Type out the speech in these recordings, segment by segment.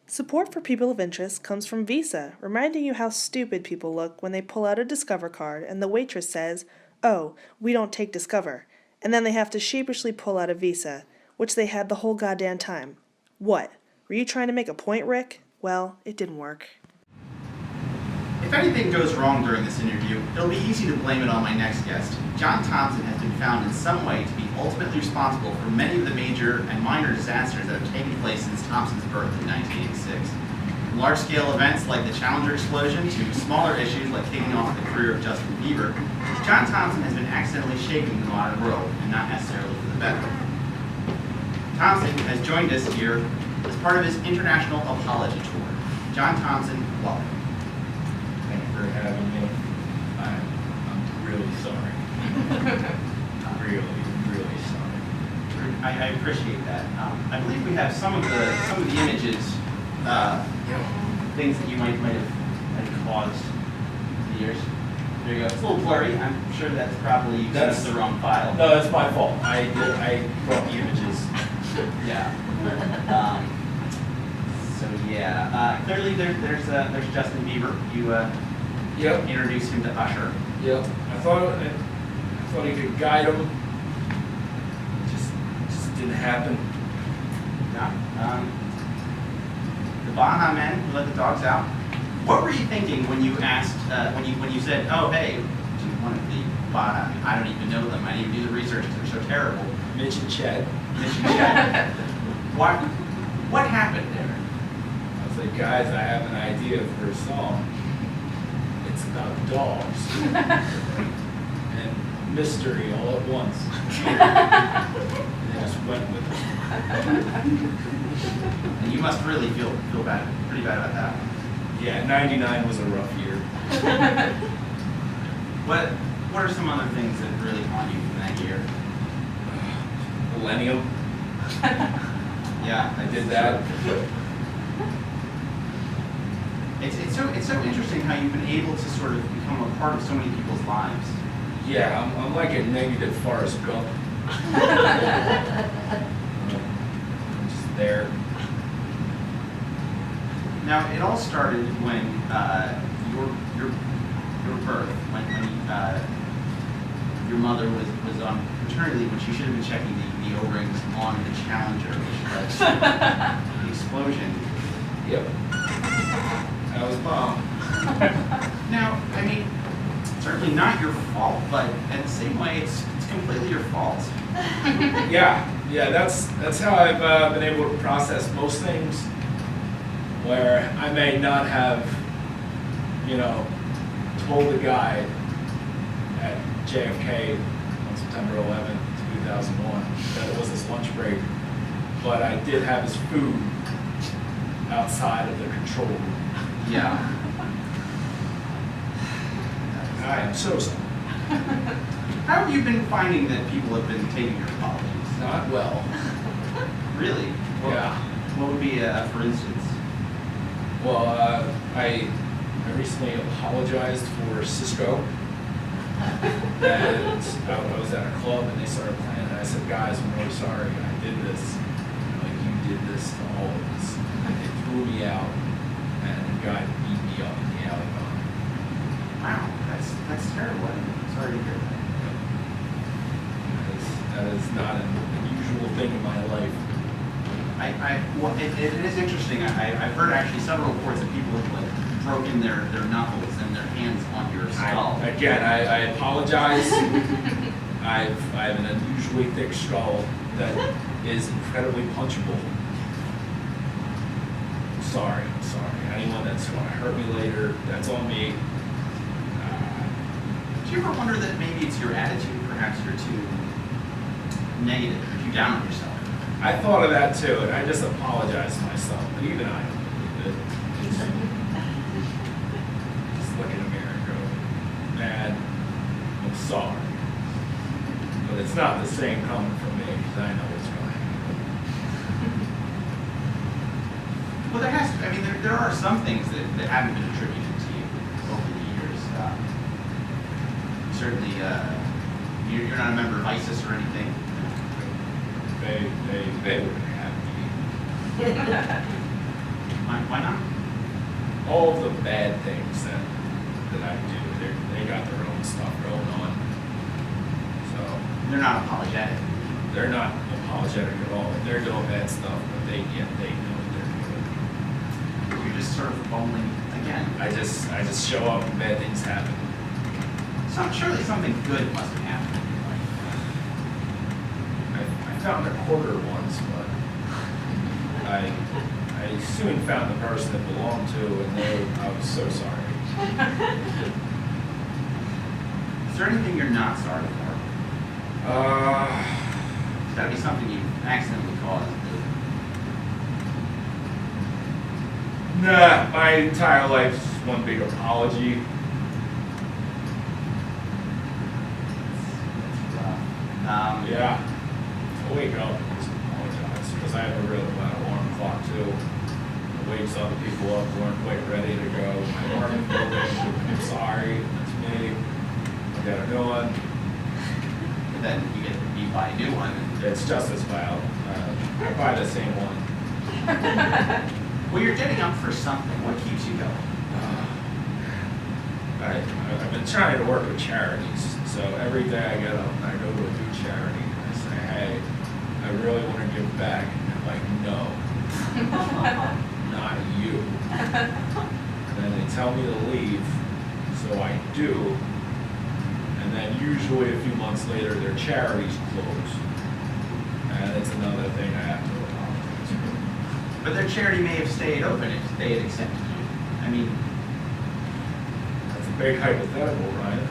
Support for people of interest comes from Visa, reminding you how stupid people look when they pull out a Discover card and the waitress says, "Oh, we don't take Discover," and then they have to sheepishly pull out a Visa, which they had the whole goddamn time. What? Were you trying to make a point, Rick? Well, it didn't work. If anything goes wrong during this interview, it'll be easy to blame it on my next guest. John Thompson has been found in some way to be ultimately responsible for many of the major and minor disasters that have taken place since Thompson's birth in 1986. From large-scale events like the Challenger explosion to smaller issues like kicking off the career of Justin Bieber, John Thompson has been accidentally shaping the modern world, and not necessarily for the better. Thompson has joined us here as part of his international apology tour. John Thompson, welcome. Thank you for having me. I'm really sorry. I'm really sorry. I appreciate that. I believe we have some of the images, things that you might have caused the years. There you go. It's a little blurry. I'm sure that's probably you sent us the wrong file. No, that's my fault. I brought the images. Yeah. Clearly there's Justin Bieber. You introduced him to Usher. Yep. I thought he could guide him. Just didn't happen. Yeah. The Baja Men who let the dogs out. What were you thinking when you asked when you said, "Oh, hey, do you want the Baja? I don't even know them. I didn't even do the research. They're so terrible." Mitch and Chad. What happened there? I was like, guys, I have an idea for a song. It's about dogs. And mystery all at once. And I just went with it. And you must really feel bad, pretty bad about that. Yeah, 99 was a rough year. What are some other things that really haunt you from that year? Millennium. Yeah, I did that. It's so interesting how you've been able to sort of become a part of so many people's lives. Yeah, I'm like a negative Forrest Gump. I'm just there. Now, it all started when your birth, when your mother was on paternity leave when she should have been checking the O-rings on the Challenger, which led to the explosion. Yep. That was Mom. Now, I mean, certainly not your fault, but in the same way, it's completely your fault. Yeah, that's how I've been able to process most things, where I may not have, told the guy at JFK on September 11th, 2001, that it was his lunch break, but I did have his food outside of the control room. Yeah. I am so sorry. How have you been finding that people have been taking your apologies? Not well. Really? Yeah. What would be, for instance? Well, I recently apologized for Cisco, and I was at a club and they started playing, and I said, "Guys, I'm really sorry. I did this. Like, you did this to all of us." And they threw me out, and the guy beat me up in the alley behind. Wow, that's terrible. I'm sorry to hear that. That is not an unusual thing in my life. Well, it is interesting. I've heard actually several reports that people have like broken their knuckles and their hands on your skull. I apologize. I have an unusually thick skull that is incredibly punchable. I'm sorry. Anyone that's going to hurt me later, that's on me. Do you ever wonder that maybe it's your attitude? Perhaps you're too negative, or too down on yourself? I thought of that too, and I just apologized to myself. But even I don't believe it. Just look in the mirror and go, "Man, I'm sorry." But it's not the same coming from me, because I know what's going to happen. Well, there are some things that haven't been attributed to you over the years. Certainly, you're not a member of ISIS or anything. They wouldn't have me. My Why not? All of the bad things that I do, they got their own stuff going on. So They're not apologetic. they're not apologetic at all. They're doing bad stuff, but they know what they're doing. You're just sort of bowling again. I just show up and bad things happen. Surely something good must have happened in your life. I found a quarter once, but I soon found the person it belonged to, and I was so sorry. Is there anything you're not sorry for? It's gotta be something you accidentally caused. Nah, my entire life is just one big apology. Yeah. I wake up and just apologize, because I have a real bad alarm clock too. It wakes other people up who aren't quite ready to go. My alarm is broken. I'm sorry, that's me. I got a new one. But then you get to buy a new one. It's just as bad. I buy the same one. Well, you're getting up for something. What keeps you going? I've been trying to work with charities, so every day I get up and I go to a new charity and I say, hey, I really want to give back. And they're like, no, not you. And then they tell me to leave, so I do. And then usually a few months later, their charities close. And it's another thing I have to apologize for. But their charity may have stayed open if they had accepted you. I mean, That's a big hypothetical, Ryan.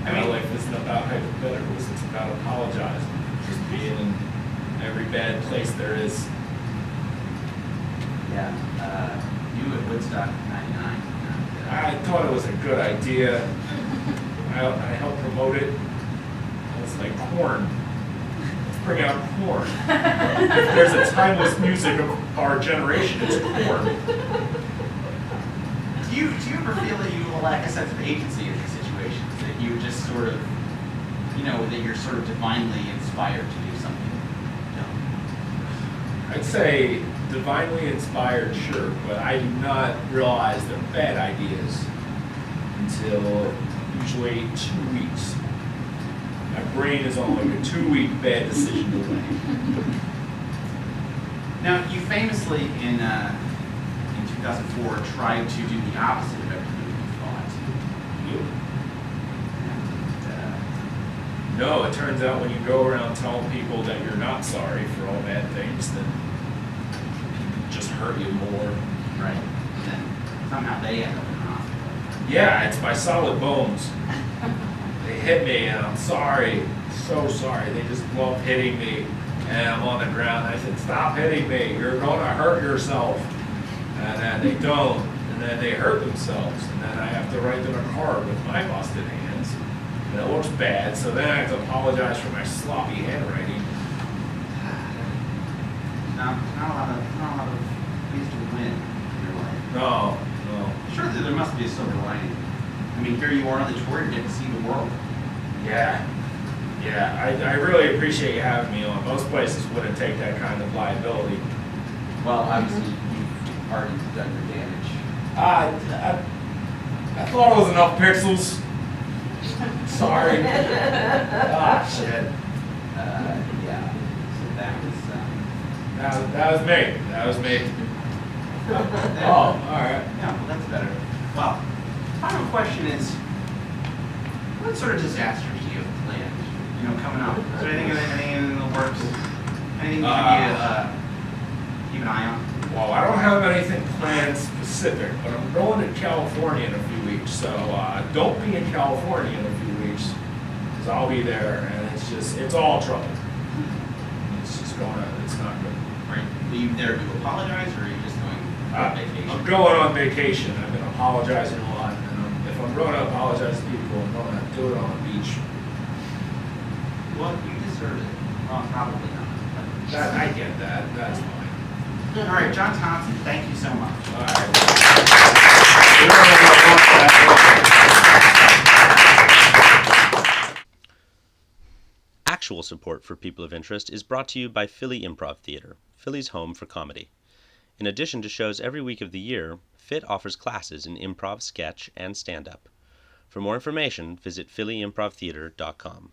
I My mean- life isn't about hypotheticals, it's about apologizing. Just being in every bad place there is. yeah, you at Woodstock 99. I thought it was a good idea. I helped promote it. It's like corn. Let's bring out corn. If there's a timeless music of our generation, it's corn. Do you ever feel that you lack a sense of agency in these situations? That you just sort of, that you're sort of divinely inspired to do something? I'd say divinely inspired, sure, but I do not realize they're bad ideas until usually 2 weeks. My brain is on like a 2-week bad decision delay. Now, you famously in 2004 tried to do the opposite of everything you thought. You? And, No, it turns out when you go around telling people that you're not sorry for all bad things, then people just hurt you more. right. And then somehow they end up in the hospital. Yeah, it's my solid bones. They hit me and I'm sorry, so sorry. They just love hitting me and I'm on the ground. I said, stop hitting me, you're gonna hurt yourself. And then they don't, and then they hurt themselves. And then I have to write them a card with my busted hands. And it looks bad, so then I have to apologize for my sloppy handwriting. Not a lot of ways to win in your life. No. Sure, there must be a silver lining. I mean, here you are on the tour, you get to see the world. Yeah, I really appreciate you having me on. Most places wouldn't take that kind of liability. Well, obviously, you've already done your damage. I thought it was enough pixels. Sorry. Shit. Yeah. So That was me. Oh, all right. Yeah, well, that's better. Well, final question is, what sort of disasters do you have planned? Coming up. Is there anything in the works? Anything you need to keep an eye on? Well, I don't have anything planned specific, but I'm going to California in a few weeks. So don't be in California in a few weeks, because I'll be there, and it's all trouble. It's just it's not good. Right. Are you there to apologize, or are you just going on vacation? I'm going on vacation. I've been apologizing a lot, and if I'm going to apologize to people, I'm going to do it on a beach. Well, you deserve it. Well, probably not. But I get that. That's fine. all right, John Thompson, thank you so much. All right. Actual support for People of Interest is brought to you by Philly Improv Theater, Philly's home for comedy. In addition to shows every week of the year, PHIT offers classes in improv, sketch, and stand-up. For more information, visit phillyImprovtheater.com.